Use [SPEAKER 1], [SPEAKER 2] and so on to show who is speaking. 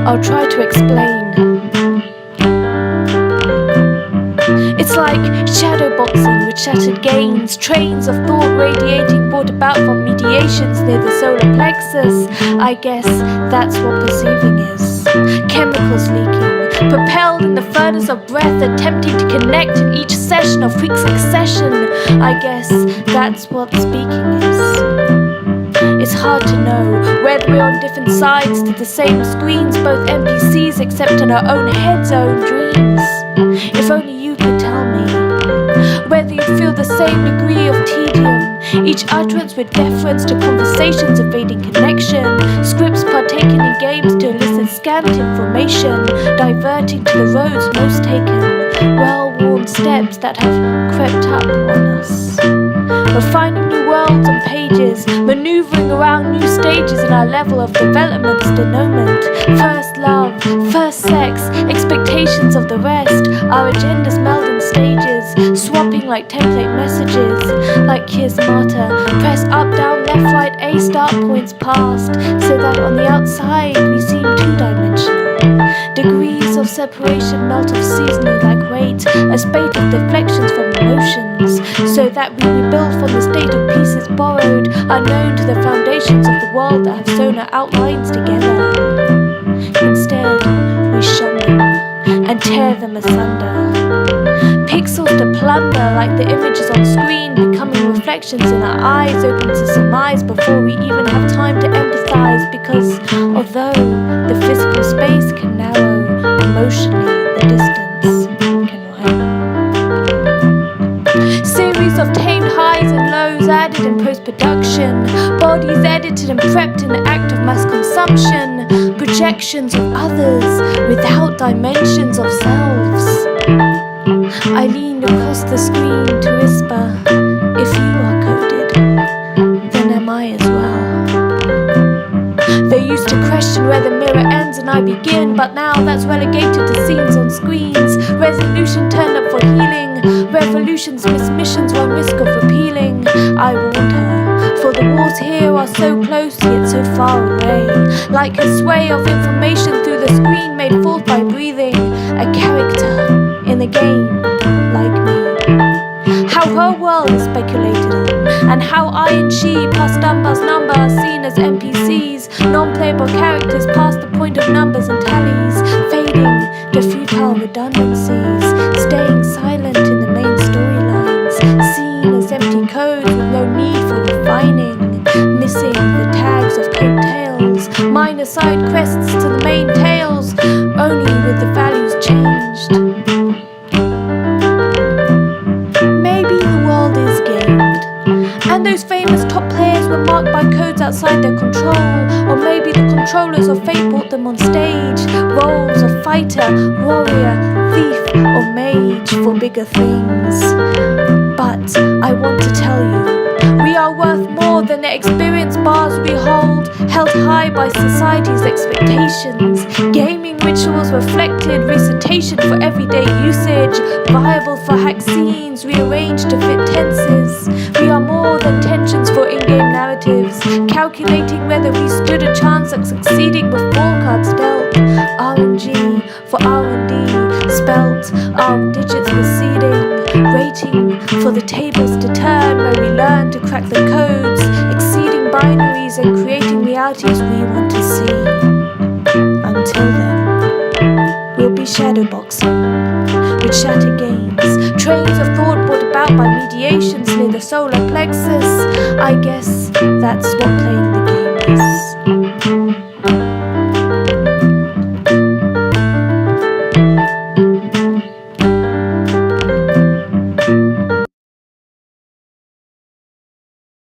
[SPEAKER 1] I'll try to explain. It's like shadowboxing with shattered gains, trains of thought radiating brought about from mediations near the solar plexus. I guess that's what perceiving is. Chemicals leaking, propelled in the furnace of breath, attempting to connect in each session of quick succession. I guess that's what speaking is. It's hard to know whether we're on different sides to the same screens, both NPCs except in our own heads, our own dreams. If only you could tell me whether you feel the same degree of tedium, each utterance with deference to conversations evading connection, scripts partaking in games to elicit scant information, diverting to the roads most taken, well-worn steps that have crept up on us. We're finding new worlds on pages, maneuvering around new stages in our level of development's denouement. First love, first sex, expectations of the rest, our agendas meld in stages, swapping like template messages, like Kismata, press up, down, left, right, A start points past, so that on the outside we seem two-dimensional. Degrees of separation melt off seasonally like weight, a spate of deflections from emotions, so that we rebuild from the state of pieces borrowed, unknown to the foundations of the world that have sewn our outlines together. Instead, we shun them and tear them asunder. Pixels to plunder like the images on screen, becoming reflections in our eyes, open to surmise before we even have time to empathize, because although the physical space can narrow, emotionally the distance can widen. Series of tamed highs and lows added in post-production, bodies edited and prepped in the act of mass consumption, projections of others without dimensions of selves. I leaned across the screen to whisper, if you are coded, then am I as well. They used to question where the mirror ends and I begin, but now that's relegated to scenes on screens. Resolution turned up for healing, revolutions miss missions run risk of repealing. I warned her, for the wars here are so close yet so far away, like a sway of information through the screen made forth by breathing, a character in the game like me. How her world is speculated on, and how I and she past numbers number are seen as NPCs, non-playable characters past the point of numbers and tallies, fading to futile redundancies, staying silent in the main storylines, seen as empty codes with no need for refining, missing the tags of coattails, minor side quests to the main tales, only with the values changed. And those famous top players were marked by codes outside their control, or maybe the controllers of fate brought them on stage, roles of fighter, warrior, thief, or mage for bigger things. But I want to tell you, we are worth more than the experience bars we hold, held high by society's expectations. Gaming rituals reflected, recitation for everyday usage, viable for hack scenes, rearranged to fit tenses. We are more than tensions for in-game narratives, calculating whether we stood a chance at succeeding before cards dealt. RNG for R&D, spelt, our digits receding, waiting for the tables to turn where we learn to crack the codes, exceeding binaries and creating realities we want to see. Until then, we'll be shadowboxing with shattered games, trains of thought brought about by mediations near the solar plexus. I guess that's what playing the